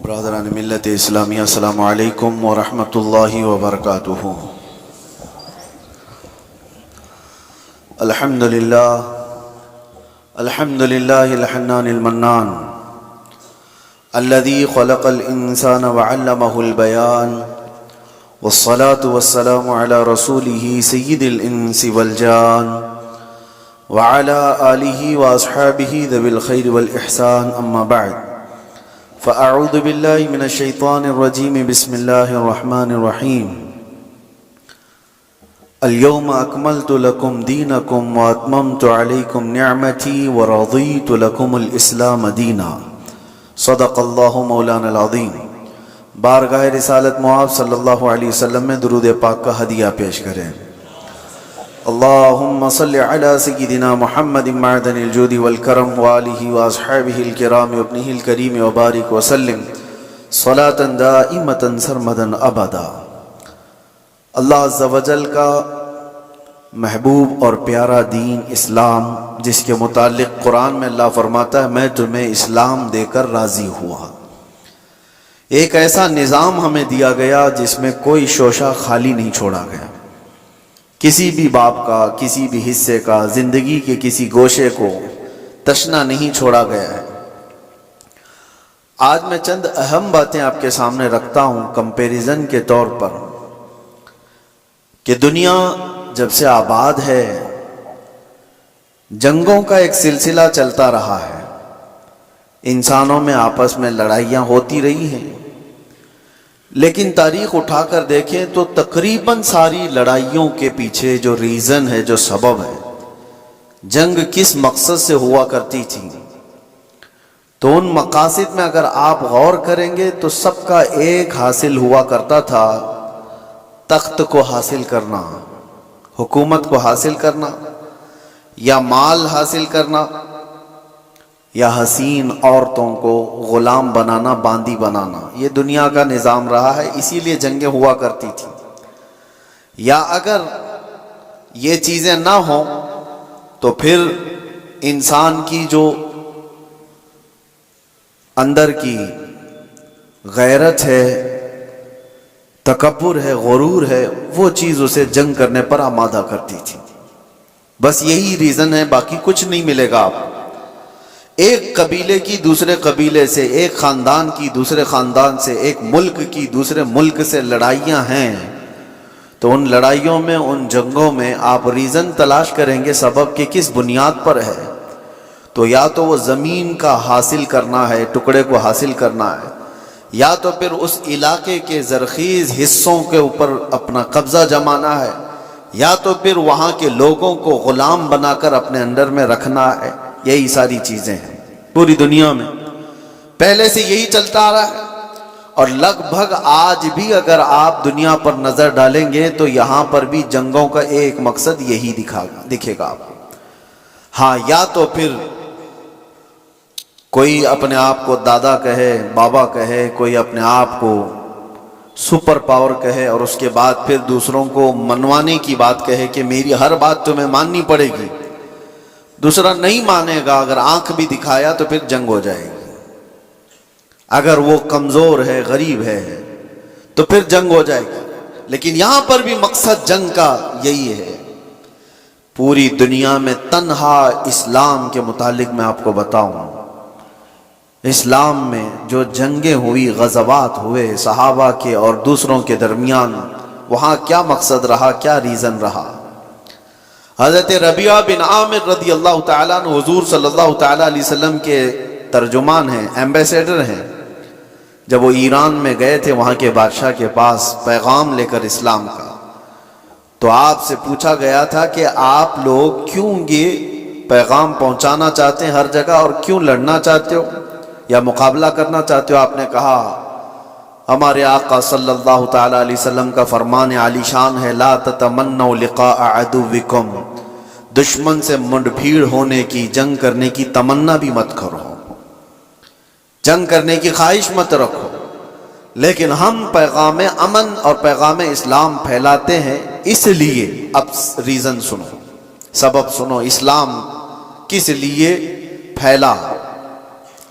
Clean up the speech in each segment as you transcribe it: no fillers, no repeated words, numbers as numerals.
برادران ملت اسلامیہ السلام علیکم ورحمۃ اللہ وبرکاتہ۔ الحمدللہ الحنان المنان الذي خلق الانسان وعلمه البيان والصلاة والسلام على رسوله سيد الانس والجان وعلى آله واصحابه ذوي الخير والاحسان، اما بعد فأعوذ بالله من الشيطان الرجيم، بسم الله الرحمن الرحيم۔ اليوم أكملت لكم دينكم وأتممت عليكم نعمتي ورضيت لكم الإسلام دينا، صدق الله مولانا العظيم۔ بارگاہ رسالت معاذ صلی اللہ علیہ وسلم میں درود پاک کا ہدیہ پیش کریں۔ اللہم صلی علی سیدنا محمد معدن الجود والکرم وآلہ واصحابہ الکرام وابنہ الکریم وبارک وسلم صلاة دائمتا سرمدا ابدا۔ اللہ عز و جل کا محبوب اور پیارا دین اسلام، جس کے متعلق قرآن میں اللہ فرماتا ہے میں تمہیں اسلام دے کر راضی ہوا۔ ایک ایسا نظام ہمیں دیا گیا جس میں کوئی شوشہ خالی نہیں چھوڑا گیا، کسی بھی باب کا، کسی بھی حصے کا، زندگی کے کسی گوشے کو تشنا نہیں چھوڑا گیا ہے۔ آج میں چند اہم باتیں آپ کے سامنے رکھتا ہوں کمپیریزن کے طور پر، کہ دنیا جب سے آباد ہے جنگوں کا ایک سلسلہ چلتا رہا ہے، انسانوں میں آپس میں لڑائیاں ہوتی رہی ہیں، لیکن تاریخ اٹھا کر دیکھیں تو تقریباً ساری لڑائیوں کے پیچھے جو ریزن ہے، جو سبب ہے، جنگ کس مقصد سے ہوا کرتی تھی، تو ان مقاصد میں اگر آپ غور کریں گے تو سب کا ایک حاصل ہوا کرتا تھا، تخت کو حاصل کرنا، حکومت کو حاصل کرنا، یا مال حاصل کرنا، یا حسین عورتوں کو غلام بنانا، باندی بنانا۔ یہ دنیا کا نظام رہا ہے، اسی لیے جنگیں ہوا کرتی تھی۔ یا اگر یہ چیزیں نہ ہوں تو پھر انسان کی جو اندر کی غیرت ہے، تکبر ہے، غرور ہے، وہ چیز اسے جنگ کرنے پر آمادہ کرتی تھی۔ بس یہی ریزن ہے، باقی کچھ نہیں ملے گا آپ۔ ایک قبیلے کی دوسرے قبیلے سے، ایک خاندان کی دوسرے خاندان سے، ایک ملک کی دوسرے ملک سے لڑائیاں ہیں، تو ان لڑائیوں میں، ان جنگوں میں آپ ریزن تلاش کریں گے سبب کہ کس بنیاد پر ہے، تو یا تو وہ زمین کا حاصل کرنا ہے، ٹکڑے کو حاصل کرنا ہے، یا تو پھر اس علاقے کے زرخیز حصوں کے اوپر اپنا قبضہ جمانا ہے، یا تو پھر وہاں کے لوگوں کو غلام بنا کر اپنے انڈر میں رکھنا ہے۔ یہی ساری چیزیں ہیں پوری دنیا میں، پہلے سے یہی چلتا آ رہا ہے، اور لگ بھگ آج بھی اگر آپ دنیا پر نظر ڈالیں گے تو یہاں پر بھی جنگوں کا ایک مقصد یہی دکھے گا آپ کو۔ ہاں، یا تو پھر کوئی اپنے آپ کو دادا کہے، بابا کہے، کوئی اپنے آپ کو سپر پاور کہے، اور اس کے بعد پھر دوسروں کو منوانے کی بات کہے کہ میری ہر بات تمہیں ماننی پڑے گی۔ دوسرا نہیں مانے گا، اگر آنکھ بھی دکھایا تو پھر جنگ ہو جائے گی۔ اگر وہ کمزور ہے، غریب ہے، تو پھر جنگ ہو جائے گی۔ لیکن یہاں پر بھی مقصد جنگ کا یہی ہے۔ پوری دنیا میں تنہا اسلام کے متعلق میں آپ کو بتاؤں، اسلام میں جو جنگیں ہوئی، غزوات ہوئے صحابہ کے اور دوسروں کے درمیان، وہاں کیا مقصد رہا، کیا ریزن رہا۔ حضرت ربیعہ بن عامر رضی اللہ تعالیٰ عنہ حضور صلی اللہ تعالیٰ علیہ وسلم کے ترجمان ہیں، ایمبیسیڈر ہیں۔ جب وہ ایران میں گئے تھے وہاں کے بادشاہ کے پاس پیغام لے کر اسلام کا، تو آپ سے پوچھا گیا تھا کہ آپ لوگ کیوں یہ پیغام پہنچانا چاہتے ہیں ہر جگہ، اور کیوں لڑنا چاہتے ہو یا مقابلہ کرنا چاہتے ہو۔ آپ نے کہا ہمارے آقا صلی اللہ تعالیٰ علیہ وسلم کا فرمان عالی شان ہے، لا تتمنوا لقاء عدوکم، دشمن سے منڈ بھیڑ ہونے کی، جنگ کرنے کی تمنا بھی مت کرو، جنگ کرنے کی خواہش مت رکھو، لیکن ہم پیغام امن اور پیغام اسلام پھیلاتے ہیں، اس لیے اب ریزن سنو، سبب سنو، اسلام کس لیے پھیلا۔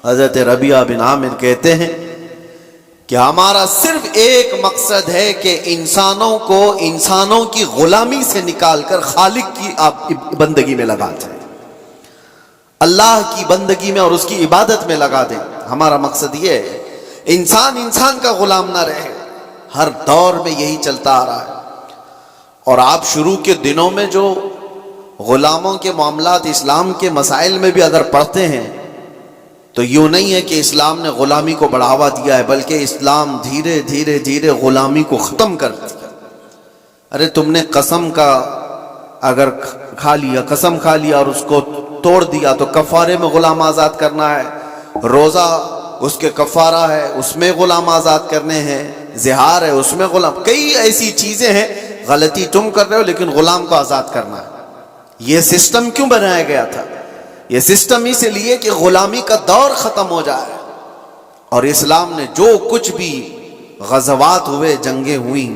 حضرت ربیعہ بن عامر کہتے ہیں کہ ہمارا صرف ایک مقصد ہے کہ انسانوں کو انسانوں کی غلامی سے نکال کر خالق کی بندگی میں لگا دیں، اللہ کی بندگی میں اور اس کی عبادت میں لگا دیں۔ ہمارا مقصد یہ ہے انسان انسان کا غلام نہ رہے۔ ہر دور میں یہی چلتا آ رہا ہے۔ اور آپ شروع کے دنوں میں جو غلاموں کے معاملات اسلام کے مسائل میں بھی اگر پڑھتے ہیں تو یوں نہیں ہے کہ اسلام نے غلامی کو بڑھاوا دیا ہے، بلکہ اسلام دھیرے دھیرے دھیرے غلامی کو ختم کر دیا۔ ارے تم نے قسم کا اگر کھا لیا، قسم کھا لیا اور اس کو توڑ دیا تو کفارے میں غلام آزاد کرنا ہے، روزہ اس کے کفارہ ہے اس میں غلام آزاد کرنے ہیں، زہار ہے اس میں غلام، کئی ایسی چیزیں ہیں، غلطی تم کر رہے ہو لیکن غلام کو آزاد کرنا ہے۔ یہ سسٹم کیوں بنایا گیا تھا؟ یہ سسٹم اس لیے کہ غلامی کا دور ختم ہو جائے، اور اسلام نے جو کچھ بھی غزوات ہوئے، جنگیں ہوئیں،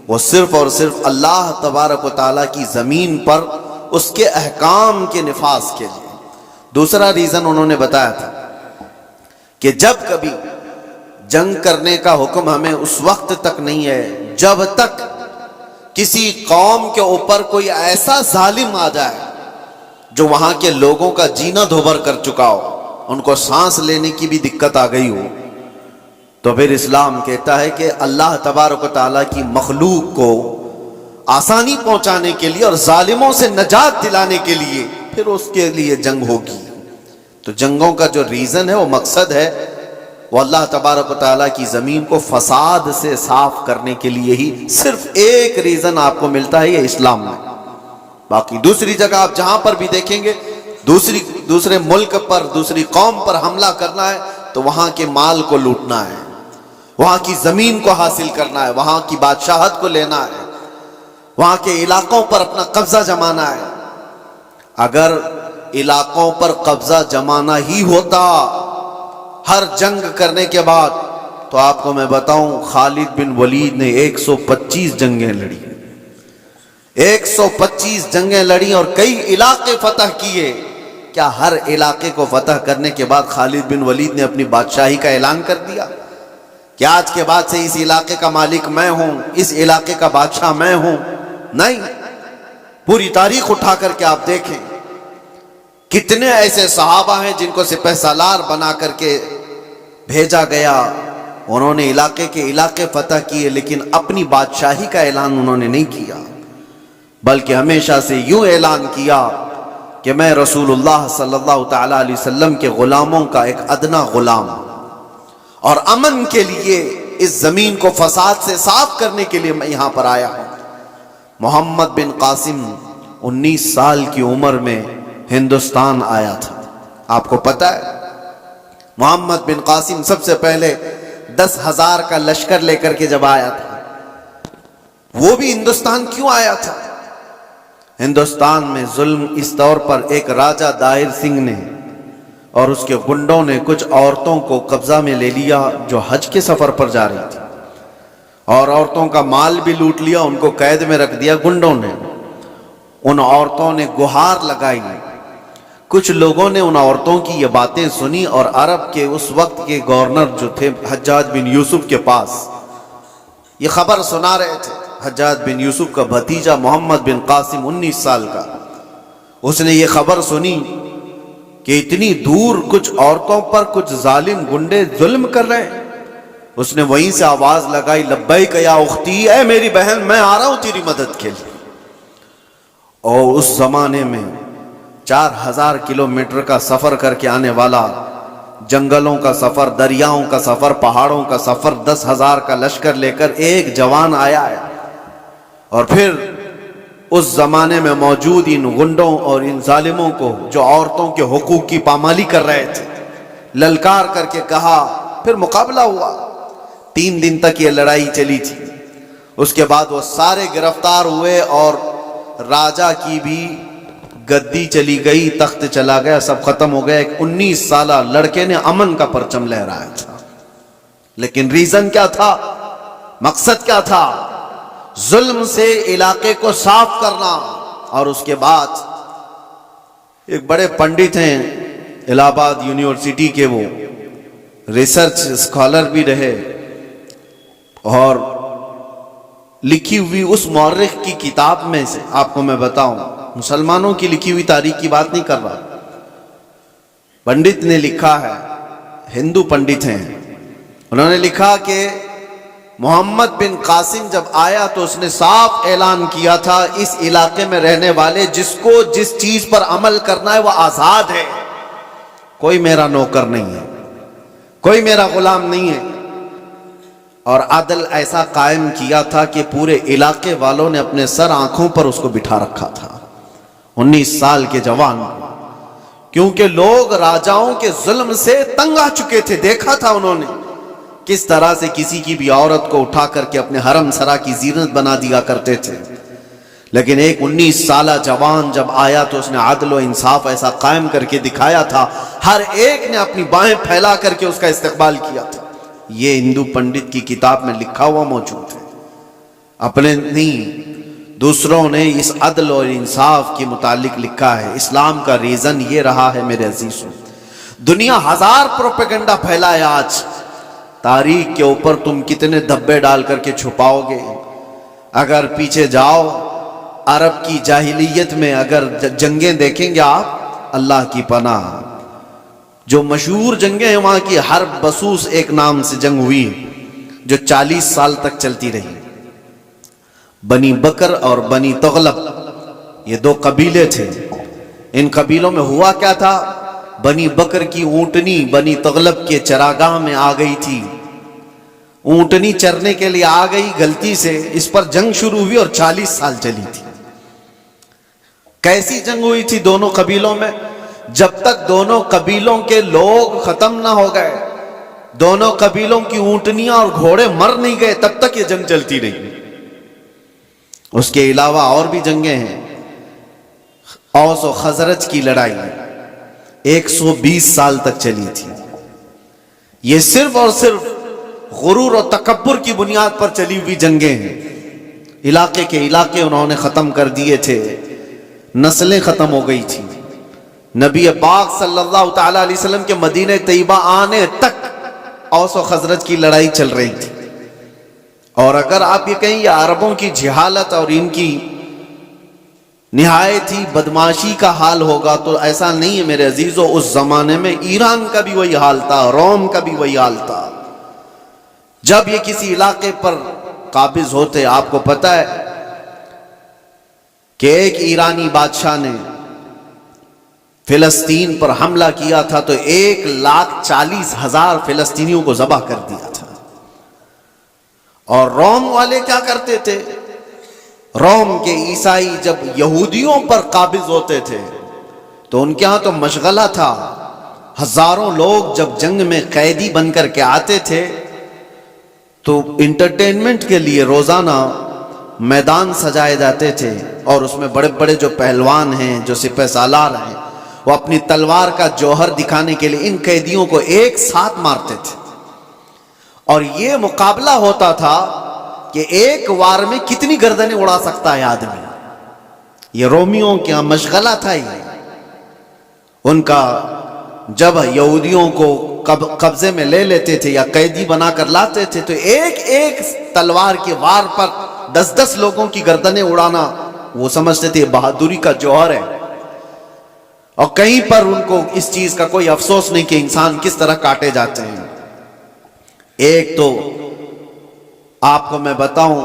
وہ صرف اور صرف اللہ تبارک و تعالیٰ کی زمین پر اس کے احکام کے نفاذ کے لیے۔ دوسرا ریزن انہوں نے بتایا تھا کہ جب کبھی جنگ کرنے کا حکم ہمیں اس وقت تک نہیں ہے جب تک کسی قوم کے اوپر کوئی ایسا ظالم آ جائے جو وہاں کے لوگوں کا جینا دھوبر کر چکا ہو، ان کو سانس لینے کی بھی دقت آ گئی ہو، تو پھر اسلام کہتا ہے کہ اللہ تبارک و تعالیٰ کی مخلوق کو آسانی پہنچانے کے لیے اور ظالموں سے نجات دلانے کے لیے پھر اس کے لیے جنگ ہوگی۔ تو جنگوں کا جو ریزن ہے، وہ مقصد ہے، وہ اللہ تبارک و تعالیٰ کی زمین کو فساد سے صاف کرنے کے لیے ہی صرف ایک ریزن آپ کو ملتا ہے، یہ اسلام میں۔ باقی دوسری جگہ آپ جہاں پر بھی دیکھیں گے دوسرے ملک پر، دوسری قوم پر حملہ کرنا ہے تو وہاں کے مال کو لوٹنا ہے، وہاں کی زمین کو حاصل کرنا ہے، وہاں کی بادشاہت کو لینا ہے، وہاں کے علاقوں پر اپنا قبضہ جمانا ہے۔ اگر علاقوں پر قبضہ جمانا ہی ہوتا ہر جنگ کرنے کے بعد، تو آپ کو میں بتاؤں خالد بن ولید نے 125 جنگیں لڑی، 125 جنگیں لڑی اور کئی علاقے فتح کیے۔ کیا ہر علاقے کو فتح کرنے کے بعد خالد بن ولید نے اپنی بادشاہی کا اعلان کر دیا کہ آج کے بعد سے اس علاقے کا مالک میں ہوں، اس علاقے کا بادشاہ میں ہوں؟ نہیں، پوری تاریخ اٹھا کر کے آپ دیکھیں کتنے ایسے صحابہ ہیں جن کو سپہ سالار بنا کر کے بھیجا گیا، انہوں نے علاقے کے علاقے فتح کیے، لیکن اپنی بادشاہی کا اعلان انہوں نے نہیں کیا، بلکہ ہمیشہ سے یوں اعلان کیا کہ میں رسول اللہ صلی اللہ تعالیٰ علیہ وسلم کے غلاموں کا ایک ادنا غلام ہوں، اور امن کے لیے اس زمین کو فساد سے صاف کرنے کے لیے میں یہاں پر آیا ہوں۔ محمد بن قاسم 19 سال کی عمر میں ہندوستان آیا تھا۔ آپ کو پتہ ہے محمد بن قاسم سب سے پہلے 10,000 کا لشکر لے کر کے جب آیا تھا، وہ بھی ہندوستان کیوں آیا تھا؟ ہندوستان میں ظلم اس طور پر ایک راجہ دائر سنگھ نے اور اس کے گنڈوں نے کچھ عورتوں کو قبضہ میں لے لیا جو حج کے سفر پر جا رہی تھی، اور عورتوں کا مال بھی لوٹ لیا، ان کو قید میں رکھ دیا گنڈوں نے۔ ان عورتوں نے گہار لگائی، کچھ لوگوں نے ان عورتوں کی یہ باتیں سنی اور عرب کے اس وقت کے گورنر جو تھے حجاج بن یوسف کے پاس یہ خبر سنا رہے تھے۔ حجاج بن یوسف کا بھتیجا محمد بن قاسم 19 سال کا، اس نے یہ خبر سنی کہ اتنی دور کچھ عورتوں پر کچھ ظالم گنڈے ظلم کر رہے ہیں۔ اس نے وہیں سے آواز لگائی، لبیک یا اختی، اے میری بہن میں آ رہا ہوں تیری مدد کے لیے۔ اور اس زمانے میں 4000 کلومیٹر کا سفر کر کے آنے والا، جنگلوں کا سفر، دریاؤں کا سفر، پہاڑوں کا سفر، 10,000 کا لشکر لے کر ایک جوان آیا ہے، اور پھر اس زمانے میں موجود ان گنڈوں اور ان ظالموں کو جو عورتوں کے حقوق کی پامالی کر رہے تھے للکار کر کے کہا، پھر مقابلہ ہوا۔ 3 دن تک یہ لڑائی چلی تھی، اس کے بعد وہ سارے گرفتار ہوئے اور راجہ کی بھی گدی چلی گئی، تخت چلا گیا، سب ختم ہو گیا۔ ایک 19 سالہ لڑکے نے امن کا پرچم لہرایا تھا، لیکن ریزن کیا تھا؟ مقصد کیا تھا؟ ظلم سے علاقے کو صاف کرنا۔ اور اس کے بعد ایک بڑے پنڈت ہیں الہ آباد یونیورسٹی کے، وہ ریسرچ اسکالر بھی رہے، اور لکھی ہوئی اس مورخ کی کتاب میں سے آپ کو میں بتاؤں، مسلمانوں کی لکھی ہوئی تاریخ کی بات نہیں کر رہا، پنڈت نے لکھا ہے، ہندو پنڈت ہیں، انہوں نے لکھا کہ محمد بن قاسم جب آیا تو اس نے صاف اعلان کیا تھا اس علاقے میں رہنے والے جس کو جس چیز پر عمل کرنا ہے وہ آزاد ہے، کوئی میرا نوکر نہیں ہے، کوئی میرا غلام نہیں ہے۔ اور عدل ایسا قائم کیا تھا کہ پورے علاقے والوں نے اپنے سر آنکھوں پر اس کو بٹھا رکھا تھا، 19 سال کے جوان کو، کیونکہ لوگ راجاؤں کے ظلم سے تنگ آ چکے تھے۔ دیکھا تھا انہوں نے کس طرح سے کسی کی بھی عورت کو اٹھا کر کے اپنے حرم سرا کی زینت بنا دیا کرتے تھے، لیکن ایک 19 سالہ جوان جب آیا تو اس نے عدل و انصاف ایسا قائم کر کے دکھایا تھا، ہر ایک نے اپنی باہیں پھیلا کر کے اس کا استقبال کیا تھا۔ یہ ہندو پنڈت کی کتاب میں لکھا ہوا موجود ہے، اپنے نہیں دوسروں نے اس عدل اور انصاف کے متعلق لکھا ہے۔ اسلام کا ریزن یہ رہا ہے میرے عزیزوں، دنیا ہزار پروپیگنڈا پھیلائے، آج تاریخ کے اوپر تم کتنے دھبے ڈال کر کے چھپاؤ گے؟ اگر پیچھے جاؤ عرب کی جاہلیت میں اگر جنگیں دیکھیں گے آپ، اللہ کی پناہ جو مشہور جنگیں ہیں وہاں کی حرب بسوس ایک نام سے جنگ ہوئی جو 40 سال تک چلتی رہی۔ بنی بکر اور بنی تغلب یہ 2 قبیلے تھے، ان قبیلوں میں ہوا کیا تھا، بنی بکر کی اونٹنی بنی تغلب کے چراگاہ میں آ گئی تھی، اونٹنی چرنے کے لیے آ گئی غلطی سے، اس پر جنگ شروع ہوئی اور 40 سال چلی تھی۔ کیسی جنگ ہوئی تھی دونوں قبیلوں میں؟ جب تک دونوں قبیلوں کے لوگ ختم نہ ہو گئے، دونوں قبیلوں کی اونٹنیاں اور گھوڑے مر نہیں گئے، تب تک یہ جنگ چلتی رہی۔ اس کے علاوہ اور بھی جنگیں ہیں، اوس و خزرج کی لڑائی 120 سال تک چلی تھی۔ یہ صرف اور صرف غرور و تکبر کی بنیاد پر چلی ہوئی جنگیں ہیں، علاقے کے علاقے انہوں نے ختم کر دیے تھے، نسلیں ختم ہو گئی تھی۔ نبی پاک صلی اللہ تعالی علیہ وسلم کے مدینہ طیبہ آنے تک اوس و خزرج کی لڑائی چل رہی تھی۔ اور اگر آپ یہ کہیں یہ عربوں کی جہالت اور ان کی نہایت ہی بدماشی کا حال ہوگا، تو ایسا نہیں ہے میرے عزیزو۔ اس زمانے میں ایران کا بھی وہی حال تھا، روم کا بھی وہی حال تھا۔ جب یہ کسی علاقے پر قابض ہوتے، آپ کو پتہ ہے کہ ایک ایرانی بادشاہ نے فلسطین پر حملہ کیا تھا تو 1,40,000 فلسطینیوں کو ذبح کر دیا تھا۔ اور روم والے کیا کرتے تھے؟ روم کے عیسائی جب یہودیوں پر قابض ہوتے تھے تو ان کے ہاں تو مشغلہ تھا، ہزاروں لوگ جب جنگ میں قیدی بن کر کے آتے تھے تو انٹرٹینمنٹ کے لیے روزانہ میدان سجائے جاتے تھے، اور اس میں بڑے بڑے جو پہلوان ہیں، جو سپہ سالار ہیں، وہ اپنی تلوار کا جوہر دکھانے کے لیے ان قیدیوں کو ایک ساتھ مارتے تھے۔ اور یہ مقابلہ ہوتا تھا کہ ایک وار میں کتنی گردنیں اڑا سکتا ہے آدمی۔ یہ رومیوں کا مشغلہ تھا یہ ان کا۔ جب یہودیوں کو قبضے میں لے لیتے تھے یا قیدی بنا کر لاتے تھے تو ایک ایک تلوار کے وار پر 10 لوگوں کی گردنیں اڑانا وہ سمجھتے تھے بہادری کا جوہر ہے، اور کہیں پر ان کو اس چیز کا کوئی افسوس نہیں کہ انسان کس طرح کاٹے جاتے ہیں۔ ایک تو آپ کو میں بتاؤں،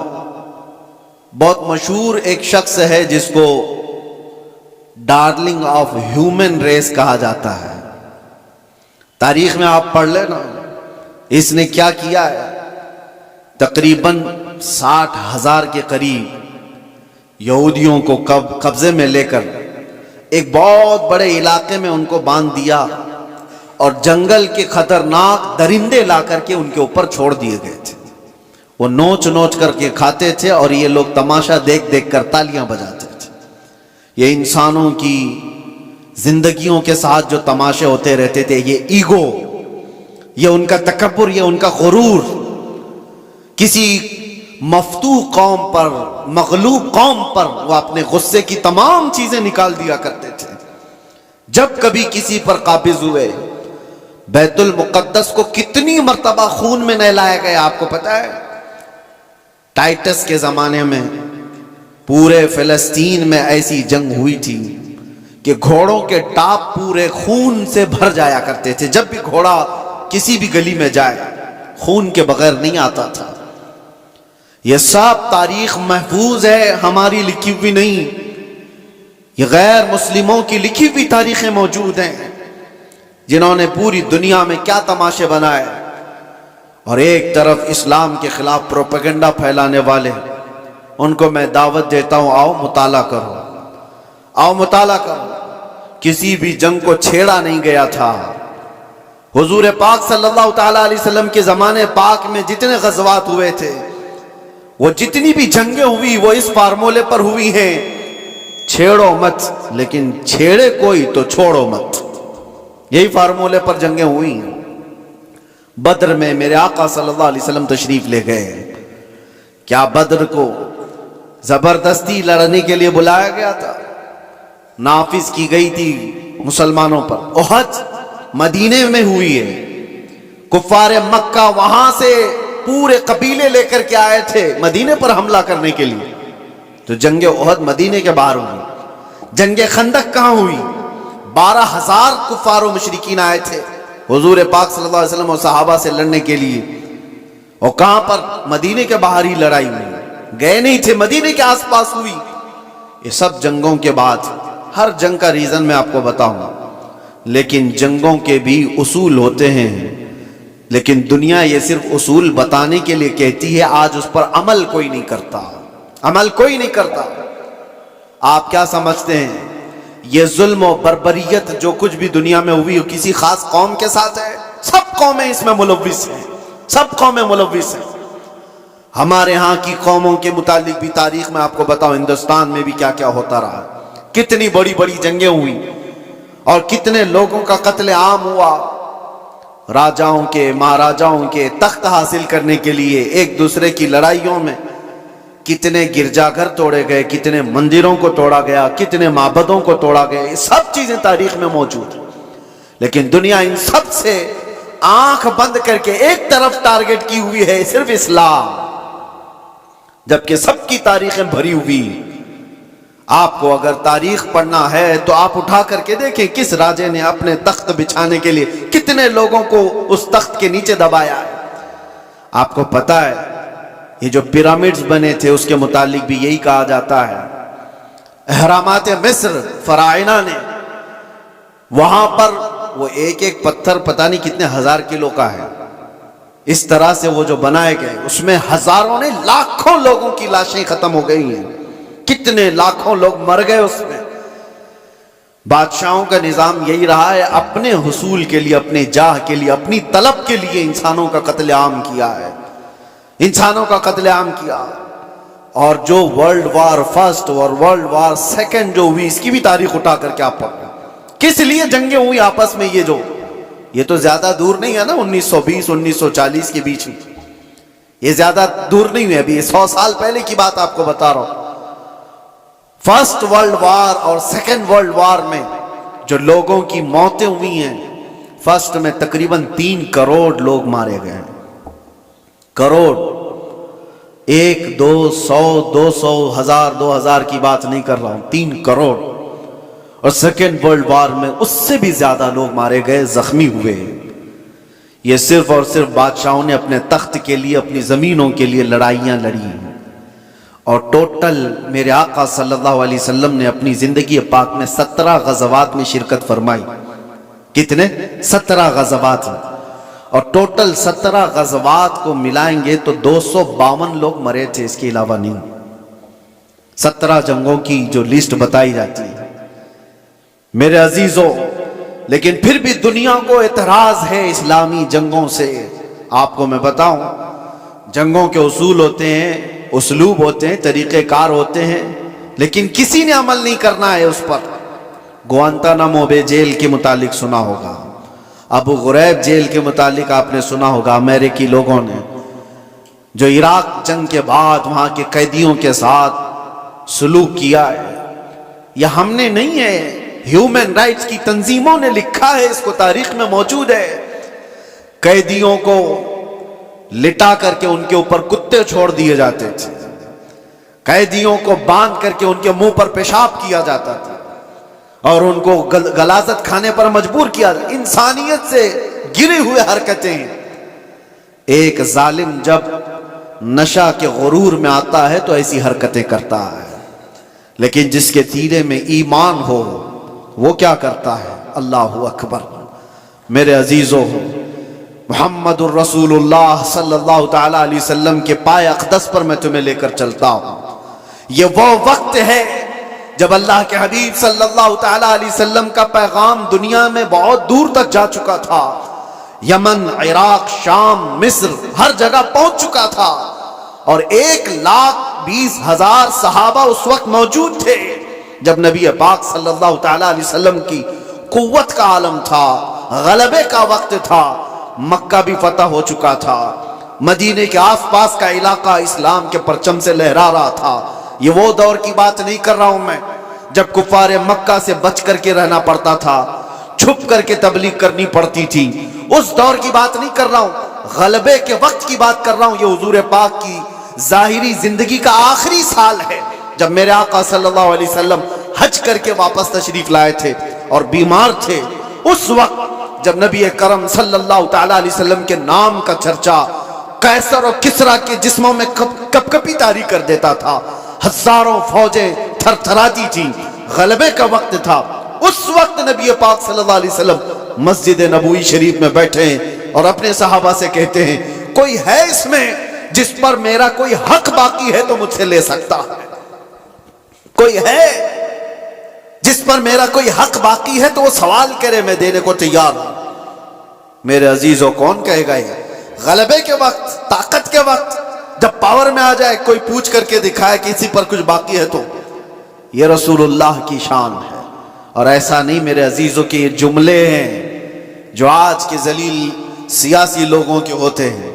بہت مشہور ایک شخص ہے جس کو ڈارلنگ آف ہیومن ریس کہا جاتا ہے، تاریخ میں آپ پڑھ لینا اس نے کیا کیا ہے۔ تقریباً 60,000 کے قریب یہودیوں کو قبضے میں لے کر ایک بہت بڑے علاقے میں ان کو باندھ دیا، اور جنگل کے خطرناک درندے لا کر کے ان کے اوپر چھوڑ دیے گئے تھے۔ وہ نوچ نوچ کر کے کھاتے تھے اور یہ لوگ تماشا دیکھ دیکھ کر تالیاں بجاتے تھے۔ یہ انسانوں کی زندگیوں کے ساتھ جو تماشے ہوتے رہتے تھے، یہ ایگو، یہ ان کا تکبر، یہ ان کا غرور، کسی مفتوح قوم پر، مغلوب قوم پر وہ اپنے غصے کی تمام چیزیں نکال دیا کرتے تھے۔ جب کبھی کسی پر قابض ہوئے، بیت المقدس کو کتنی مرتبہ خون میں نہلایا گیا آپ کو پتا ہے؟ ٹائٹس کے زمانے میں پورے فلسطین میں ایسی جنگ ہوئی تھی کہ گھوڑوں کے ٹاپ پورے خون سے بھر جایا کرتے تھے. جب بھی گھوڑا کسی بھی گلی میں جائے خون کے بغیر نہیں آتا تھا. یہ سب تاریخ محفوظ ہے، ہماری لکھی ہوئی نہیں. یہ غیر مسلموں کی لکھی ہوئی تاریخیں موجود ہیں جنہوں نے پوری دنیا میں کیا تماشے بنائے. اور ایک طرف اسلام کے خلاف پروپیگنڈا پھیلانے والے، ان کو میں دعوت دیتا ہوں، آؤ مطالعہ کرو، آؤ مطالعہ کرو. کسی بھی جنگ کو چھیڑا نہیں گیا تھا. حضور پاک صلی اللہ تعالیٰ علیہ وسلم کے زمانے پاک میں جتنے غزوات ہوئے تھے، وہ جتنی بھی جنگیں ہوئی وہ اس فارمولے پر ہوئی ہیں، چھیڑو مت، لیکن چھیڑے کوئی تو چھوڑو مت. یہی فارمولے پر جنگیں ہوئی ہیں. بدر میں میرے آقا صلی اللہ علیہ وسلم تشریف لے گئے. کیا بدر کو زبردستی لڑنے کے لیے بلایا گیا تھا؟ نافذ کی گئی تھی مسلمانوں پر. احد مدینے میں ہوئی ہے. کفار مکہ وہاں سے پورے قبیلے لے کر کے آئے تھے مدینے پر حملہ کرنے کے لیے. تو جنگ احد مدینے کے باہر ہوئی. جنگ خندق کہاں ہوئی؟ 12,000 کفار و مشرکین آئے تھے حضور پاک صلی اللہ علیہ وسلم اور صحابہ سے لڑنے کے لیے. اور کہاں پر؟ مدینے کے باہر ہی لڑائی ہوئی. گئے نہیں تھے، مدینے کے آس پاس ہوئی. یہ سب جنگوں کے بعد، ہر جنگ کا ریزن میں آپ کو بتاؤں گا، لیکن جنگوں کے بھی اصول ہوتے ہیں. لیکن دنیا یہ صرف اصول بتانے کے لیے کہتی ہے، آج اس پر عمل کوئی نہیں کرتا. عمل کوئی نہیں کرتا. آپ کیا سمجھتے ہیں یہ ظلم و بربریت جو کچھ بھی دنیا میں ہوئی ہو کسی خاص قوم کے ساتھ ہے؟ سب قومیں اس میں ملوث ہیں، سب قومیں ملوث ہیں. ہمارے ہاں کی قوموں کے متعلق بھی تاریخ میں آپ کو بتاؤں، ہندوستان میں بھی کیا کیا ہوتا رہا. کتنی بڑی بڑی جنگیں ہوئی اور کتنے لوگوں کا قتل عام ہوا. راجاؤں کے، مہاراجاؤں کے تخت حاصل کرنے کے لیے ایک دوسرے کی لڑائیوں میں کتنے گرجا گھر توڑے گئے، کتنے مندروں کو توڑا گیا، کتنے معبدوں کو توڑا گیا. یہ سب چیزیں تاریخ میں موجود ہیں. لیکن دنیا ان سب سے آنکھ بند کر کے ایک طرف ٹارگٹ کی ہوئی ہے، صرف اسلام، جبکہ سب کی تاریخیں بھری ہوئی. آپ کو اگر تاریخ پڑھنا ہے تو آپ اٹھا کر کے دیکھیں کس راجے نے اپنے تخت بچھانے کے لیے کتنے لوگوں کو اس تخت کے نیچے دبایا ہے. آپ کو پتا ہے یہ جو پیرامڈز بنے تھے اس کے متعلق بھی یہی کہا جاتا ہے. اہرامات مصر فراعنہ نے، وہاں پر وہ ایک ایک پتھر پتہ نہیں کتنے ہزار کلو کا ہے، اس طرح سے وہ جو بنائے گئے اس میں ہزاروں نے، لاکھوں لوگوں کی لاشیں ختم ہو گئی ہیں. کتنے لاکھوں لوگ مر گئے اس میں. بادشاہوں کا نظام یہی رہا ہے، اپنے حصول کے لیے، اپنے جاہ کے لیے، اپنی طلب کے لیے انسانوں کا قتل عام کیا ہے، انسانوں کا قتل عام کیا. اور جو ورلڈ وار فرسٹ اور ورلڈ وار سیکنڈ جو ہوئی، اس کی بھی تاریخ اٹھا کر کے آپ پڑھیں کس لیے جنگیں ہوئی آپس میں. یہ تو زیادہ دور نہیں ہے نا، 1920 1940 کے بیچ میں، یہ زیادہ دور نہیں ہوئی، ابھی 100 سال پہلے کی بات آپ کو بتا رہا ہوں. فرسٹ ورلڈ وار اور سیکنڈ ورلڈ وار میں جو لوگوں کی موتیں ہوئی ہیں، فرسٹ میں تقریباً 3 کروڑ لوگ مارے گئے ہیں. کروڑ، 1 2 100 200 1000 2000 کی بات نہیں کر رہا ہوں، 3 کروڑ. اور سیکنڈ ورلڈ وار میں اس سے بھی زیادہ لوگ مارے گئے، زخمی ہوئے. یہ صرف اور صرف بادشاہوں نے اپنے تخت کے لیے، اپنی زمینوں کے لیے لڑائیاں لڑی. اور ٹوٹل میرے آقا صلی اللہ علیہ وسلم نے اپنی زندگی پاک میں 17 غزوات میں شرکت فرمائی. کتنے؟ 17 غزوات. اور ٹوٹل 17 غزوات کو ملائیں گے تو 252 لوگ مرے تھے، اس کے علاوہ نہیں. 17 جنگوں کی جو لسٹ بتائی جاتی ہے میرے عزیزوں. لیکن پھر بھی دنیا کو اعتراض ہے اسلامی جنگوں سے. آپ کو میں بتاؤں، جنگوں کے اصول ہوتے ہیں، اسلوب ہوتے ہیں، طریقہ کار ہوتے ہیں، لیکن کسی نے عمل نہیں کرنا ہے اس پر. گوانتانامو بے جیل کے متعلق سنا ہوگا، ابو غریب جیل کے متعلق آپ نے سنا ہوگا. امریکی لوگوں نے جو عراق جنگ کے بعد وہاں کے قیدیوں کے ساتھ سلوک کیا ہے، یہ ہم نے نہیں ہے، ہیومن رائٹس کی تنظیموں نے لکھا ہے، اس کو تاریخ میں موجود ہے. قیدیوں کو لٹا کر کے ان کے اوپر کتے چھوڑ دیے جاتے تھے، قیدیوں کو باندھ کر کے ان کے منہ پر پیشاب کیا جاتا تھا اور ان کو غلاظت کھانے پر مجبور کیا۔ انسانیت سے گری ہوئے حرکتیں۔ ایک ظالم جب نشہ کے غرور میں آتا ہے تو ایسی حرکتیں کرتا ہے، لیکن جس کے سینے میں ایمان ہو وہ کیا کرتا ہے؟ اللہ اکبر۔ میرے عزیزو، محمد الرسول اللہ صلی اللہ تعالی علیہ وسلم کے پائے اقدس پر میں تمہیں لے کر چلتا ہوں۔ یہ وہ وقت ہے جب اللہ کے حبیب صلی اللہ تعالی علیہ وسلم کا پیغام دنیا میں بہت دور تک جا چکا تھا۔ یمن، عراق، شام، مصر، ہر جگہ پہنچ چکا تھا، اور 1,20,000 صحابہ اس وقت موجود تھے جب نبی پاک صلی اللہ تعالی علیہ وسلم کی قوت کا عالم تھا، غلبے کا وقت تھا۔ مکہ بھی فتح ہو چکا تھا، مدینے کے آس پاس کا علاقہ اسلام کے پرچم سے لہرا رہا تھا۔ یہ وہ دور کی بات نہیں کر رہا ہوں میں جب کفار مکہ سے بچ کر کے رہنا پڑتا تھا، چھپ کر کے تبلیغ کرنی پڑتی تھی، اس دور کی بات نہیں کر رہا ہوں، غلبے کے وقت کی بات کر رہا ہوں۔ یہ حضور پاک کی ظاہری زندگی کا آخری سال ہے جب میرے آقا صلی اللہ علیہ وسلم حج کر کے واپس تشریف لائے تھے اور بیمار تھے۔ اس وقت جب نبی کرم صلی اللہ تعالی علیہ وسلم کے نام کا چرچا قیصر اور کسریٰ کے جسموں میں کپ کپی طاری کر دیتا تھا، ہزاروں فوجیں تھر تھراتی تھی، غلبے کا وقت تھا، اس وقت نبی پاک صلی اللہ علیہ وسلم مسجد نبوی شریف میں بیٹھے ہیں اور اپنے صحابہ سے کہتے ہیں، کوئی ہے اس میں جس پر میرا کوئی حق باقی ہے تو مجھ سے لے سکتا ہے؟ کوئی ہے جس پر میرا کوئی حق باقی ہے تو وہ سوال کرے، میں دینے کو تیار ہوں۔ میرے عزیزوں، کون کہے گا یہ؟ غلبے کے وقت، طاقت کے وقت، جب پاور میں آ جائے کوئی پوچھ کر کے دکھائے کہ اسی پر کچھ باقی ہے تو یہ رسول اللہ کی شان ہے۔ اور ایسا نہیں میرے عزیزوں کہ یہ جملے ہیں جو آج کے ذلیل سیاسی لوگوں کے ہوتے ہیں۔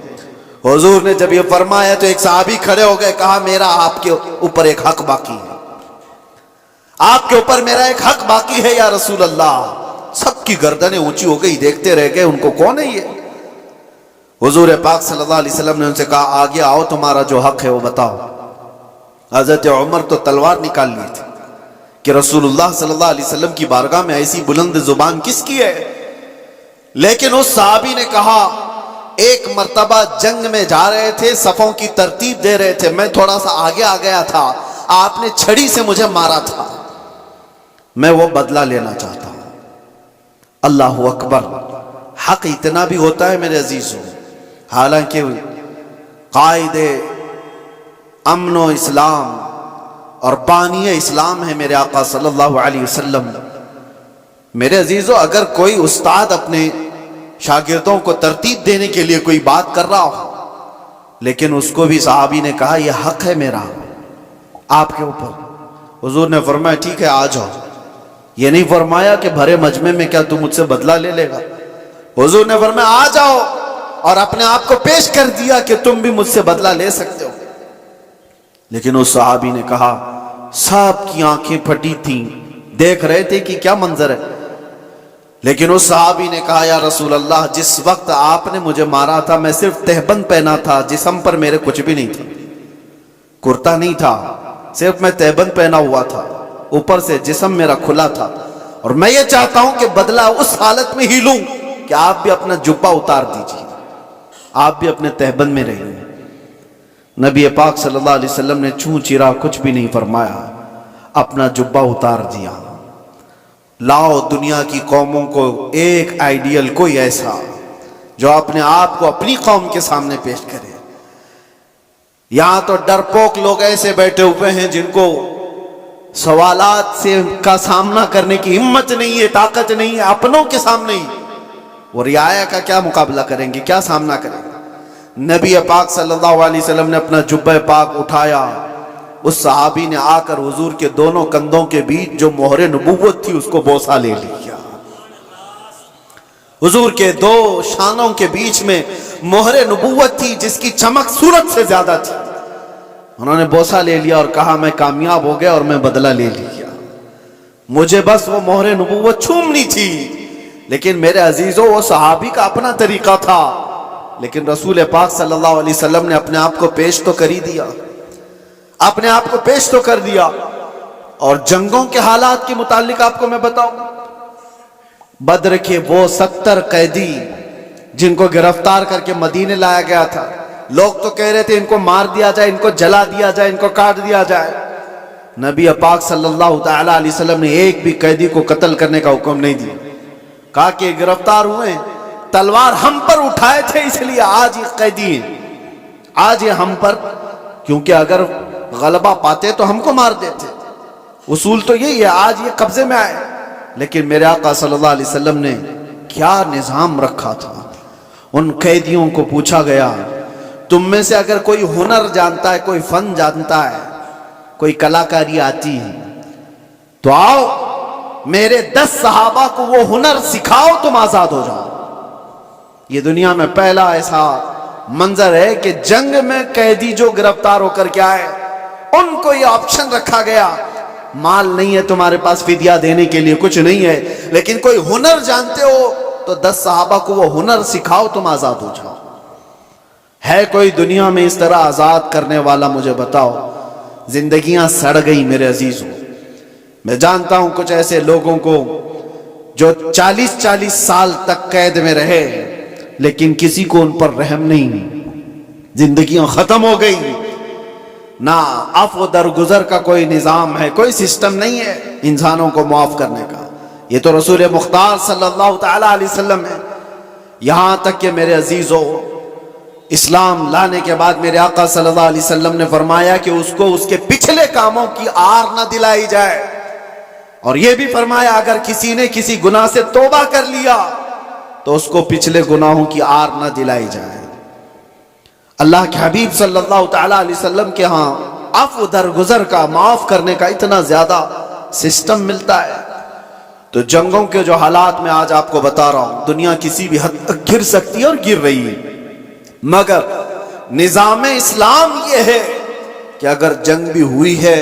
حضور نے جب یہ فرمایا تو ایک صحابی کھڑے ہو گئے، کہا میرا آپ کے اوپر ایک حق باقی ہے، آپ کے اوپر میرا ایک حق باقی ہے یا رسول اللہ۔ سب کی گردنیں اونچی ہو گئی، دیکھتے رہ گئے ان کو، کون ہے یہ؟ حضور پاک صلی اللہ علیہ وسلم نے ان سے کہا، آگے آؤ، تمہارا جو حق ہے وہ بتاؤ۔ حضرت عمر تو تلوار نکال لی تھی کہ رسول اللہ صلی اللہ علیہ وسلم کی بارگاہ میں ایسی بلند زبان کس کی ہے؟ لیکن اس صحابی نے کہا، ایک مرتبہ جنگ میں جا رہے تھے، صفوں کی ترتیب دے رہے تھے، میں تھوڑا سا آگے آ گیا تھا، آپ نے چھڑی سے مجھے مارا تھا، میں وہ بدلہ لینا چاہتا ہوں۔ اللہ اکبر۔ حق اتنا بھی ہوتا ہے میرے عزیزوں، حالانکہ قائد امن و اسلام اور بانی اسلام ہے میرے آقا صلی اللہ علیہ وسلم۔ میرے عزیزوں، اگر کوئی استاد اپنے شاگردوں کو ترتیب دینے کے لیے کوئی بات کر رہا ہو، لیکن اس کو بھی صحابی نے کہا، یہ حق ہے میرا آپ کے اوپر، حضور نے فرمایا ٹھیک ہے آ جاؤ۔ یہ نہیں فرمایا کہ بھرے مجمع میں کیا تم مجھ سے بدلہ لے لے گا، حضور نے فرمایا آ جاؤ، اور اپنے آپ کو پیش کر دیا کہ تم بھی مجھ سے بدلہ لے سکتے ہو۔ لیکن اس صحابی نے کہا، سب کی آنکھیں پھٹی تھیں، دیکھ رہے تھے کہ کیا منظر ہے، لیکن اس صحابی نے کہا، یا رسول اللہ، جس وقت آپ نے مجھے مارا تھا میں صرف تہبند پہنا تھا، جسم پر میرے کچھ بھی نہیں تھا، کرتا نہیں تھا، صرف میں تہبند پہنا ہوا تھا، اوپر سے جسم میرا کھلا تھا، اور میں یہ چاہتا ہوں کہ بدلہ اس حالت میں ہی لوں کہ آپ بھی اپنا جبہ اتار دیجیے، آپ بھی اپنے تہبند میں رہیے۔ نبی پاک صلی اللہ علیہ وسلم نے چوں چرا کچھ بھی نہیں فرمایا، اپنا جبہ اتار دیا۔ لاؤ دنیا کی قوموں کو ایک آئیڈیل، کوئی ایسا جو اپنے آپ کو اپنی قوم کے سامنے پیش کرے۔ یہاں تو ڈرپوک لوگ ایسے بیٹھے ہوئے ہیں جن کو سوالات سے کا سامنا کرنے کی ہمت نہیں ہے، طاقت نہیں ہے، اپنوں کے سامنے ہی وہ رعایا کا کیا مقابلہ کریں گے، کیا سامنا کریں گے۔ نبی پاک صلی اللہ علیہ وسلم نے اپنا جبہ پاک اٹھایا، اس صحابی نے آ کر حضور کے دونوں کندھوں کے بیچ جو مہر نبوت تھی اس کو بوسہ لے لیا۔ حضور کے دو شانوں کے بیچ میں مہر نبوت تھی جس کی چمک سورج سے زیادہ تھی، انہوں نے بوسہ لے لیا اور کہا، میں کامیاب ہو گیا اور میں بدلہ لے لیا، مجھے بس وہ مہر نبوت چھومنی تھی۔ لیکن میرے عزیزوں، وہ صحابی کا اپنا طریقہ تھا، لیکن رسول پاک صلی اللہ علیہ وسلم نے اپنے آپ کو پیش تو کر ہی دیا، اپنے آپ کو پیش تو کر دیا۔ اور جنگوں کے حالات کے متعلق آپ کو میں بتاؤں، بدر کے وہ 70 قیدی جن کو گرفتار کر کے مدینے لایا گیا تھا، لوگ تو کہہ رہے تھے ان کو مار دیا جائے، ان کو جلا دیا جائے، ان کو کاٹ دیا جائے۔ نبی پاک صلی اللہ تعالی علیہ وسلم نے ایک بھی قیدی کو قتل کرنے کا حکم نہیں دیا، کہا کہ گرفتار ہوئے، تلوار ہم پر اٹھائے تھے اس لیے آج یہ قیدی ہیں، آج یہ ہم پر، کیونکہ اگر غلبہ پاتے تو ہم کو مار دیتے، اصول تو یہی ہے، آج یہ قبضے میں آئے۔ لیکن میرے آقا صلی اللہ علیہ وسلم نے کیا نظام رکھا تھا۔ ان قیدیوں کو پوچھا گیا تم میں سے اگر کوئی ہنر جانتا ہے، کوئی فن جانتا ہے، کوئی کلاکاری آتی ہے تو آؤ میرے 10 صحابہ کو وہ ہنر سکھاؤ، تم آزاد ہو جاؤ۔ یہ دنیا میں پہلا ایسا منظر ہے کہ جنگ میں قیدی جو گرفتار ہو کر کے آئے ان کو یہ آپشن رکھا گیا، مال نہیں ہے تمہارے پاس فدیہ دینے کے لیے، کچھ نہیں ہے، لیکن کوئی ہنر جانتے ہو تو 10 صحابہ کو وہ ہنر سکھاؤ، تم آزاد ہو جاؤ۔ ہے کوئی دنیا میں اس طرح آزاد کرنے والا؟ مجھے بتاؤ۔ زندگیاں سڑ گئی میرے عزیزوں۔ میں جانتا ہوں کچھ ایسے لوگوں کو جو 40 سال تک قید میں رہے لیکن کسی کو ان پر رحم نہیں، زندگیاں ختم ہو گئی، نہ عفو درگزر کا کوئی نظام ہے، کوئی سسٹم نہیں ہے انسانوں کو معاف کرنے کا۔ یہ تو رسول مختار صلی اللہ تعالی علیہ وسلم ہے۔ یہاں تک کہ میرے عزیزو، اسلام لانے کے بعد میرے آقا صلی اللہ علیہ وسلم نے فرمایا کہ اس کو اس کے پچھلے کاموں کی آر نہ دلائی جائے، اور یہ بھی فرمایا اگر کسی نے کسی گناہ سے توبہ کر لیا تو اس کو پچھلے گناہوں کی آر نہ دلائی جائے۔ اللہ کے حبیب صلی اللہ تعالی علیہ وسلم کے ہاں عفو درگزر کا، معاف کرنے کا اتنا زیادہ سسٹم ملتا ہے۔ تو جنگوں کے جو حالات میں آج آپ کو بتا رہا ہوں، دنیا کسی بھی حد تک گر سکتی ہے اور گر رہی ہے، مگر نظام اسلام یہ ہے کہ اگر جنگ بھی ہوئی ہے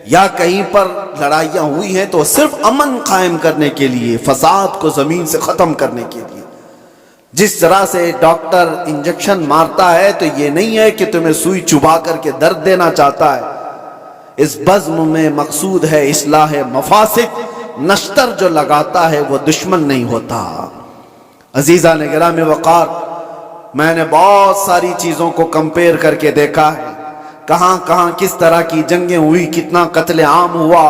یا کہیں پر لڑائیاں ہوئی ہیں تو صرف امن قائم کرنے کے لیے، فساد کو زمین سے ختم کرنے کے لیے۔ جس طرح سے ڈاکٹر انجیکشن مارتا ہے تو یہ نہیں ہے کہ تمہیں سوئی چبا کر کے درد دینا چاہتا ہے، اس بزم میں مقصود ہے اصلاح مفاسد۔ نشتر جو لگاتا ہے وہ دشمن نہیں ہوتا۔ عزیزان گرامی وقار، میں نے بہت ساری چیزوں کو کمپیئر کر کے دیکھا ہے، کہاں کہاں کس طرح کی جنگیں ہوئی، کتنا قتل عام ہوا،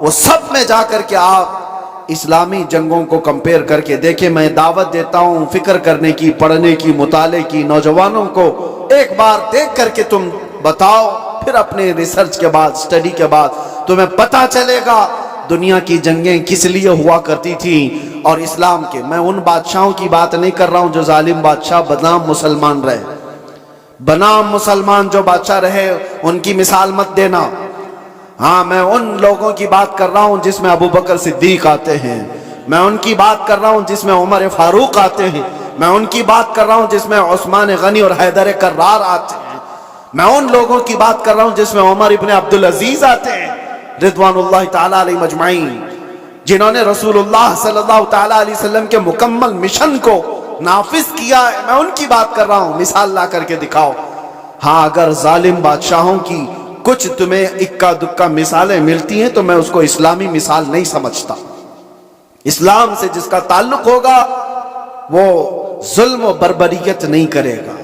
وہ سب میں جا کر کے آپ اسلامی جنگوں کو کمپیئر کر کے دیکھیں۔ میں دعوت دیتا ہوں فکر کرنے کی، پڑھنے کی، مطالعے کی، نوجوانوں کو ایک بار دیکھ کر کے تم بتاؤ، پھر اپنے ریسرچ کے بعد، سٹڈی کے بعد تمہیں پتہ چلے گا دنیا کی جنگیں کس لیے ہوا کرتی تھیں اور اسلام کے۔ میں ان بادشاہوں کی بات نہیں کر رہا ہوں جو ظالم بادشاہ بنام مسلمان رہے، بنام مسلمان جو بادشاہ رہے ان کی مثال مت دینا۔ ہاں، میں ان لوگوں کی بات کر رہا ہوں جس میں ابو بکر صدیق آتے ہیں، میں ان کی بات کر رہا ہوں جس میں عمر فاروق آتے ہیں، میں ان کی بات کر رہا ہوں جس میں عثمان غنی اور حیدر کرار آتے ہیں، میں ان لوگوں کی بات کر رہا ہوں جس میں عمر ابن عبدالعزیز آتے ہیں رضوان اللہ تعالیٰ علیہ مجمعین، جنہوں نے رسول اللہ صلی اللہ تعالیٰ علیہ وسلم کے مکمل مشن کو نافذ کیا ہے۔ میں ان کی بات کر رہا ہوں، مثال لا کر کے دکھاؤ۔ ہاں، اگر ظالم بادشاہوں کی کچھ تمہیں اکا دکا مثالیں ملتی ہیں تو میں اس کو اسلامی مثال نہیں سمجھتا۔ اسلام سے جس کا تعلق ہوگا وہ ظلم و بربریت نہیں کرے گا۔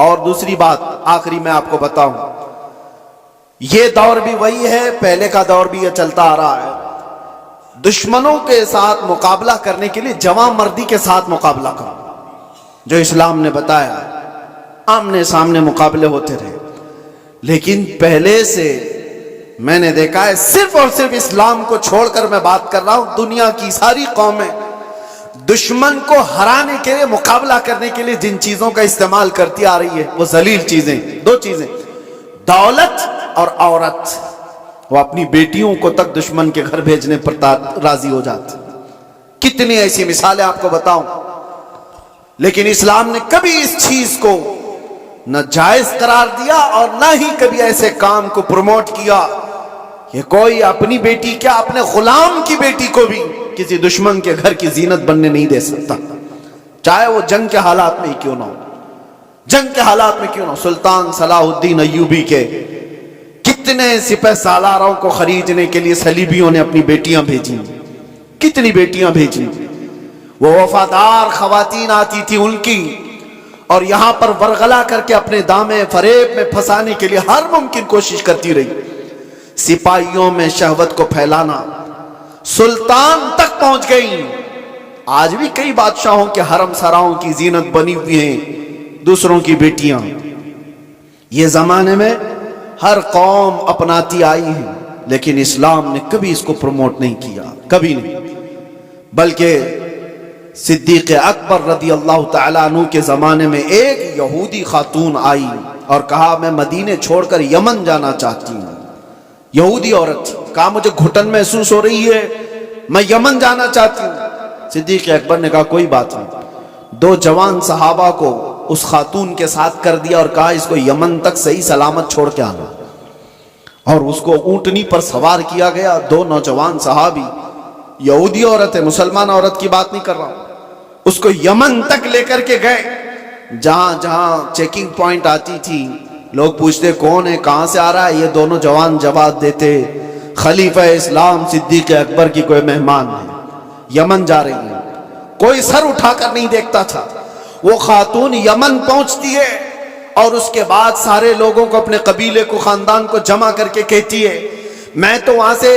اور دوسری بات آخری میں آپ کو بتاؤں، یہ دور بھی وہی ہے، پہلے کا دور بھی یہ چلتا آ رہا ہے۔ دشمنوں کے ساتھ مقابلہ کرنے کے لیے جواں مردی کے ساتھ مقابلہ کرو، جو اسلام نے بتایا، آمنے سامنے مقابلے ہوتے رہے۔ لیکن پہلے سے میں نے دیکھا ہے، صرف اور صرف اسلام کو چھوڑ کر میں بات کر رہا ہوں، دنیا کی ساری قومیں دشمن کو ہرانے کے لیے، مقابلہ کرنے کے لیے جن چیزوں کا استعمال کرتی آ رہی ہے وہ ذلیل چیزیں، دو چیزیں، دولت اور عورت۔ وہ اپنی بیٹیوں کو تک دشمن کے گھر بھیجنے پر راضی ہو جاتے۔ کتنی ایسی مثالیں آپ کو بتاؤں، لیکن اسلام نے کبھی اس چیز کو نہ جائز قرار دیا اور نہ ہی کبھی ایسے کام کو پروموٹ کیا کہ کوئی اپنی بیٹی کیا اپنے غلام کی بیٹی کو بھی کسی دشمن کے گھر کی زینت بننے نہیں دے سکتا، چاہے وہ جنگ کے حالات میں ہی کیوں نہ ہو۔ جنگ کے حالات میں کیوں نہ، سلطان صلاح الدین ایوبی کے کتنے سپہ سالاروں کو خریدنے کے لیے صلیبیوں نے اپنی بیٹیاں بھیجی، کتنی بیٹیاں بھیجی، وہ وفادار خواتین آتی تھی ان کی، اور یہاں پر ورغلا کر کے اپنے دامے فریب میں پھنسانے کے لیے ہر ممکن کوشش کرتی رہی، سپاہیوں میں شہوت کو پھیلانا، سلطان تک پہنچ گئی۔ آج بھی کئی بادشاہوں کے حرم سراؤں کی زینت بنی ہوئی ہیں دوسروں کی بیٹیاں۔ یہ زمانے میں ہر قوم اپناتی آئی ہے، لیکن اسلام نے کبھی اس کو پروموٹ نہیں کیا، کبھی نہیں، بلکہ صدیق اکبر رضی اللہ تعالیٰ عنہ کے زمانے میں ایک یہودی خاتون آئی اور کہا میں مدینے چھوڑ کر یمن جانا چاہتی ہوں۔ یہودی عورت کہا مجھے گھٹن محسوس ہو رہی ہے، میں یمن جانا چاہتی ہوں۔ صدیق اکبر نے کہا کوئی بات نہیں، 2 جوان صحابہ کو اس خاتون کے ساتھ کر دیا اور کہا اس کو یمن تک صحیح سلامت چھوڑ کے آنا، اور اس کو اونٹنی پر سوار کیا گیا۔ 2 نوجوان صحابی، یہودی عورت ہے، مسلمان عورت کی بات نہیں کر رہا ہوں، اس کو یمن تک لے کر کے گئے۔ جہاں جہاں چیکنگ پوائنٹ آتی تھی لوگ پوچھتے کون ہے، کہاں سے آ رہا ہے، یہ دونوں جوان جواب دیتے خلیفہ اسلام صدیق اکبر کی کوئی مہمان ہے، یمن جا رہی ہے۔ کوئی سر اٹھا کر نہیں دیکھتا تھا۔ وہ خاتون یمن پہنچتی ہے اور اس کے بعد سارے لوگوں کو، اپنے قبیلے کو، خاندان کو جمع کر کے کہتی ہے میں تو وہاں سے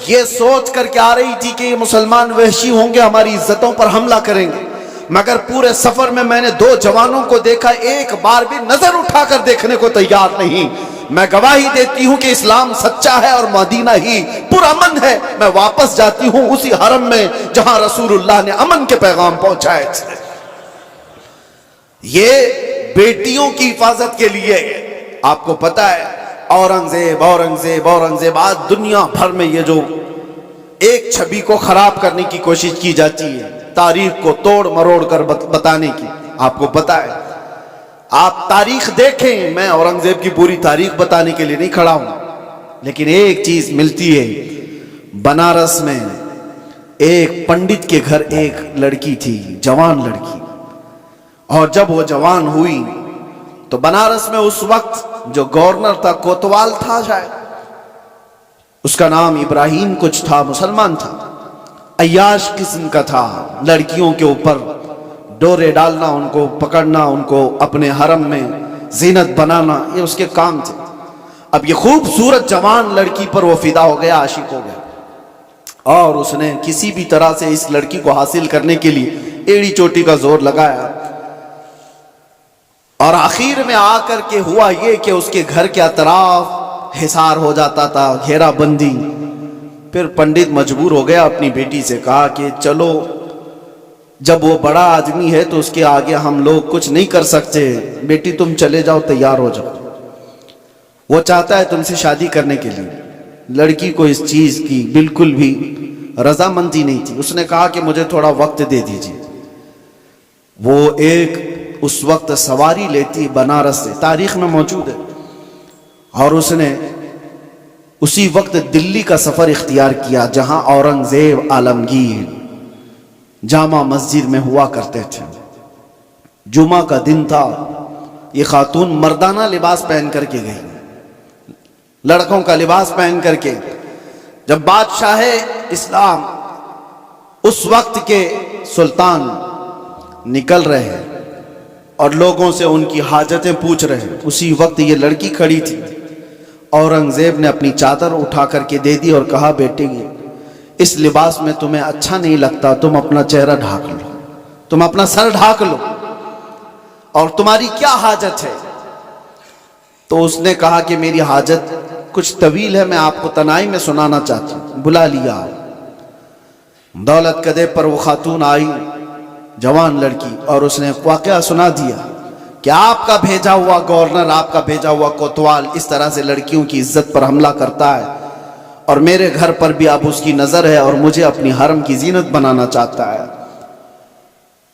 یہ سوچ کر کے آ رہی تھی کہ یہ مسلمان وحشی ہوں گے، ہماری عزتوں پر حملہ کریں گے، مگر پورے سفر میں نے 2 جوانوں کو دیکھا، ایک بار بھی نظر اٹھا کر دیکھنے کو تیار نہیں۔ میں گواہی دیتی ہوں کہ اسلام سچا ہے اور مدینہ ہی پرامن ہے۔ میں واپس جاتی ہوں اسی حرم میں جہاں رسول اللہ نے امن کے پیغام پہنچائے تھے۔ یہ بیٹیوں کی حفاظت کے لیے، آپ کو پتا ہے اورنگزیب اورنگزیب اورنگزیب، آج دنیا بھر میں یہ جو ایک چھبی کو خراب کرنے کی کوشش کی جاتی ہے، تاریخ کو توڑ مروڑ کر بتانے کی، آپ کو پتا ہے، آپ تاریخ دیکھیں، میں اورنگزیب کی پوری تاریخ بتانے کے لیے نہیں کھڑا ہوں، لیکن ایک چیز ملتی ہے، بنارس میں ایک پنڈت کے گھر ایک لڑکی تھی، جوان لڑکی، اور جب وہ جوان ہوئی تو بنارس میں اس وقت جو گورنر تھا، کوتوال تھا شاید، اس کا نام ابراہیم کچھ تھا، مسلمان تھا، عیاش قسم کا تھا، لڑکیوں کے اوپر ڈورے ڈالنا، ان کو پکڑنا، ان کو اپنے حرم میں زینت بنانا، یہ اس کے کام تھے۔ اب یہ خوبصورت جوان لڑکی پر وہ فدا ہو گیا، عاشق ہو گیا، اور اس نے کسی بھی طرح سے اس لڑکی کو حاصل کرنے کے لیے ایڑی چوٹی کا زور لگایا، اور آخر میں آ کر کے ہوا یہ کہ اس کے گھر کے اطراف حصار ہو جاتا تھا، گھیرا بندی۔ پھر پنڈت مجبور ہو گیا، اپنی بیٹی سے کہا کہ چلو جب وہ بڑا آدمی ہے تو اس کے آگے ہم لوگ کچھ نہیں کر سکتے، بیٹی تم چلے جاؤ، تیار ہو جاؤ۔ وہ چاہتا ہے تم سے شادی کرنے کے لیے۔ لڑکی کو اس چیز کی بالکل بھی رضامندی نہیں تھی، اس نے کہا کہ مجھے تھوڑا وقت دے دیجیے۔ وہ ایک اس وقت سواری لیتی بنارس سے، تاریخ میں موجود ہے، اور اس نے اسی وقت دلی کا سفر اختیار کیا جہاں اورنگزیب عالمگیر جامع مسجد میں ہوا کرتے تھے۔ جمعہ کا دن تھا، یہ خاتون مردانہ لباس پہن کر کے گئی، لڑکوں کا لباس پہن کر کے۔ جب بادشاہ اسلام اس وقت کے سلطان نکل رہے ہیں اور لوگوں سے ان کی حاجتیں پوچھ رہے ہیں، اسی وقت یہ لڑکی کھڑی تھی۔ اورنگزیب نے اپنی چادر اٹھا کر کے دے دی اور کہا بیٹے اس لباس میں تمہیں اچھا نہیں لگتا، تم اپنا چہرہ ڈھانک لو، تم اپنا سر ڈھانک لو، اور تمہاری کیا حاجت ہے؟ تو اس نے کہا کہ میری حاجت کچھ طویل ہے، میں آپ کو تنہائی میں سنانا چاہتی ہوں۔ بلا لیا، دولت کدے پر وہ خاتون آئی، جوان لڑکی، اور اس نے واقعہ سنا دیا کہ آپ کا بھیجا ہوا گورنر، آپ کا بھیجا ہوا کوتوال اس طرح سے لڑکیوں کی عزت پر حملہ کرتا ہے، اور میرے گھر پر بھی اب اس کی نظر ہے اور مجھے اپنی حرم کی زینت بنانا چاہتا ہے۔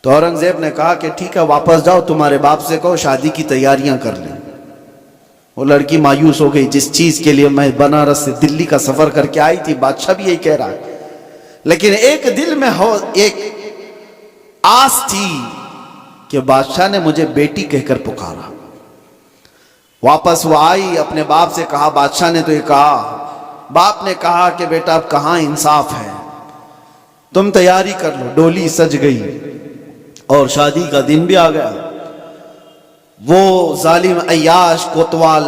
تو اورنگزیب نے کہا کہ ٹھیک ہے، واپس جاؤ، تمہارے باپ سے کہو شادی کی تیاریاں کر لیں۔ وہ لڑکی مایوس ہو گئی، جس چیز کے لیے میں بنارس سے دلی کا سفر کر کے آئی تھی، بادشاہ بھی یہی کہہ رہا ہے، لیکن ایک دل میں ایک آس تھی کہ بادشاہ نے مجھے بیٹی کہہ کر پکارا۔ واپس وہ آئی، اپنے باپ سے کہا بادشاہ نے تو یہ کہا۔ باپ نے کہا کہ بیٹا اب کہاں انصاف ہے، تم تیاری کر لو۔ ڈولی سج گئی اور شادی کا دن بھی آ گیا۔ وہ ظالم عیاش کوتوال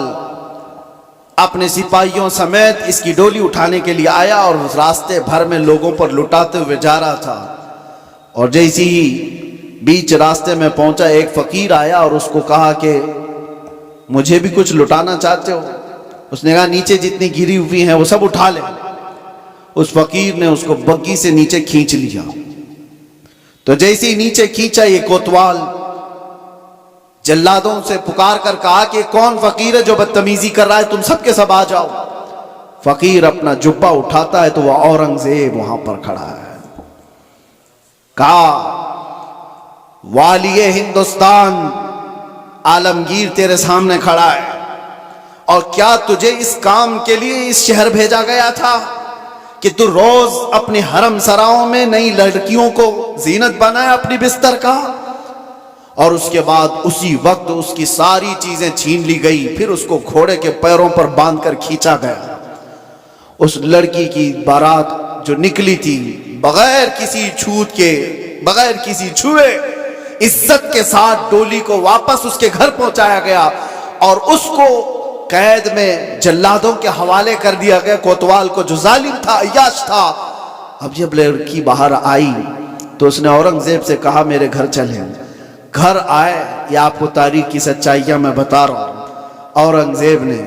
اپنے سپاہیوں سمیت اس کی ڈولی اٹھانے کے لیے آیا اور راستے بھر میں لوگوں پر لٹاتے ہوئے جا رہا تھا، اور جیسی ہی بیچ راستے میں پہنچا ایک فقیر آیا اور اس کو کہا کہ مجھے بھی کچھ لٹانا چاہتے ہو؟ اس نے کہا نیچے جتنی گری ہوئی ہیں وہ سب اٹھا لے۔ اس فقیر نے اس کو بگی سے نیچے کھینچ لیا، تو جیسے ہی نیچے کھینچا یہ کوتوال جلادوں سے پکار کر کہا کہ کون فقیر ہے جو بدتمیزی کر رہا ہے، تم سب کے سب آ جاؤ۔ فقیر اپنا جبہ اٹھاتا ہے تو وہ اورنگزیب وہاں پر کھڑا ہے۔ کہا والی ہندوستان عالمگیر تیرے سامنے کھڑا ہے، اور کیا تجھے اس کام کے لیے اس شہر بھیجا گیا تھا کہ تو روز اپنے حرم سراؤں میں نئی لڑکیوں کو زینت بنائے اپنی بستر کا؟ اور اس کے بعد اسی وقت اس کی ساری چیزیں چھین لی گئی، پھر اس کو گھوڑے کے پیروں پر باندھ کر کھینچا گیا۔ اس لڑکی کی بارات جو نکلی تھی بغیر کسی چھوت کے، بغیر کسی چھوئے، عزت کے ساتھ ڈولی کو واپس اس کے گھر پہنچایا گیا، اور اس کو قید میں جلادوں کے حوالے کر دیا گیا، کوتوال کو جو ظالم تھا، عیاش تھا۔ اب جب لڑکی باہر آئی تو اس نے اورنگزیب سے کہا میرے گھر چلیں۔ گھر آئے، یہ آپ کو تاریخ کی سچائیاں میں بتا رہا ہوں۔ اورنگزیب نے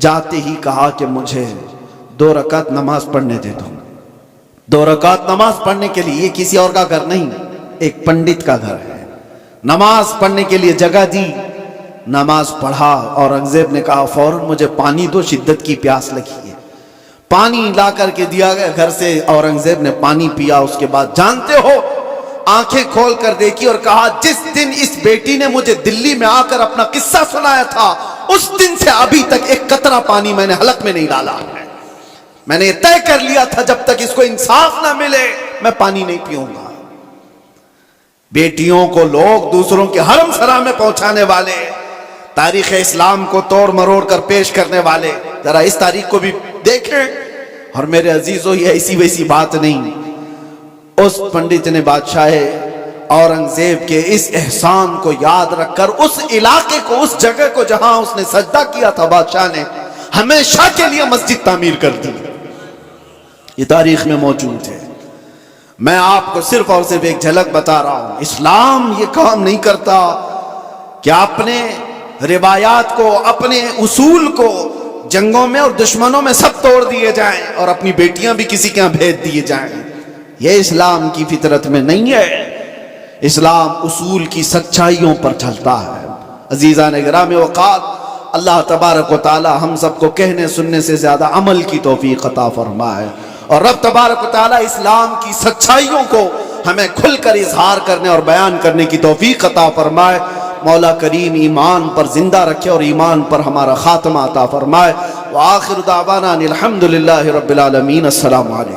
جاتے ہی کہا کہ مجھے 2 رکعت نماز پڑھنے دے دو۔ 2 رکعت نماز پڑھنے کے لیے، یہ کسی اور کا گھر نہیں، ایک پنڈت کا گھر ہے۔ نماز پڑھنے کے لیے جگہ دی، نماز پڑھا۔ اورنگزیب نے کہا فوراً مجھے پانی دو، شدت کی پیاس لگی ہے۔ پانی لا کر کے دیا گیا گھر سے، اورنگزیب نے پانی پیا۔ اس کے بعد جانتے ہو آنکھیں کھول کر دیکھی اور کہا جس دن اس بیٹی نے مجھے دلی میں آ کر اپنا قصہ سنایا تھا، اس دن سے ابھی تک ایک قطرہ پانی میں نے حلق میں نہیں ڈالا ہے۔ میں نے یہ طے کر لیا تھا جب تک اس کو انصاف نہ ملے میں پانی نہیں پیوں گا۔ بیٹیوں کو لوگ دوسروں کے حرم سرا میں پہنچانے والے، تاریخ اسلام کو توڑ مروڑ کر پیش کرنے والے، ذرا اس تاریخ کو بھی دیکھیں۔ اور میرے عزیزوں یہ ایسی ویسی بات نہیں، اس پنڈت نے بادشاہ اورنگزیب کے اس احسان کو یاد رکھ کر اس علاقے کو، اس جگہ کو جہاں اس نے سجدہ کیا تھا، بادشاہ نے ہمیشہ کے لیے مسجد تعمیر کر دی۔ یہ تاریخ میں موجود ہے۔ میں آپ کو صرف اور صرف ایک جھلک بتا رہا ہوں۔ اسلام یہ کام نہیں کرتا کہ اپنے روایات کو، اپنے اصول کو جنگوں میں اور دشمنوں میں سب توڑ دیے جائیں اور اپنی بیٹیاں بھی کسی کے ہاں بھیج دیے جائیں۔ یہ اسلام کی فطرت میں نہیں ہے۔ اسلام اصول کی سچائیوں پر چلتا ہے۔ عزیزان گرامی وقات، اللہ تبارک و تعالی ہم سب کو کہنے سننے سے زیادہ عمل کی توفیق عطا فرمائے، اور رب تبارک و تعالی اسلام کی سچائیوں کو ہمیں کھل کر اظہار کرنے اور بیان کرنے کی توفیق عطا فرمائے۔ مولا کریم ایمان پر زندہ رکھے اور ایمان پر ہمارا خاتمہ عطا فرمائے۔ وآخر دعوانا الحمدللہ رب العالمین۔ السلام علیکم۔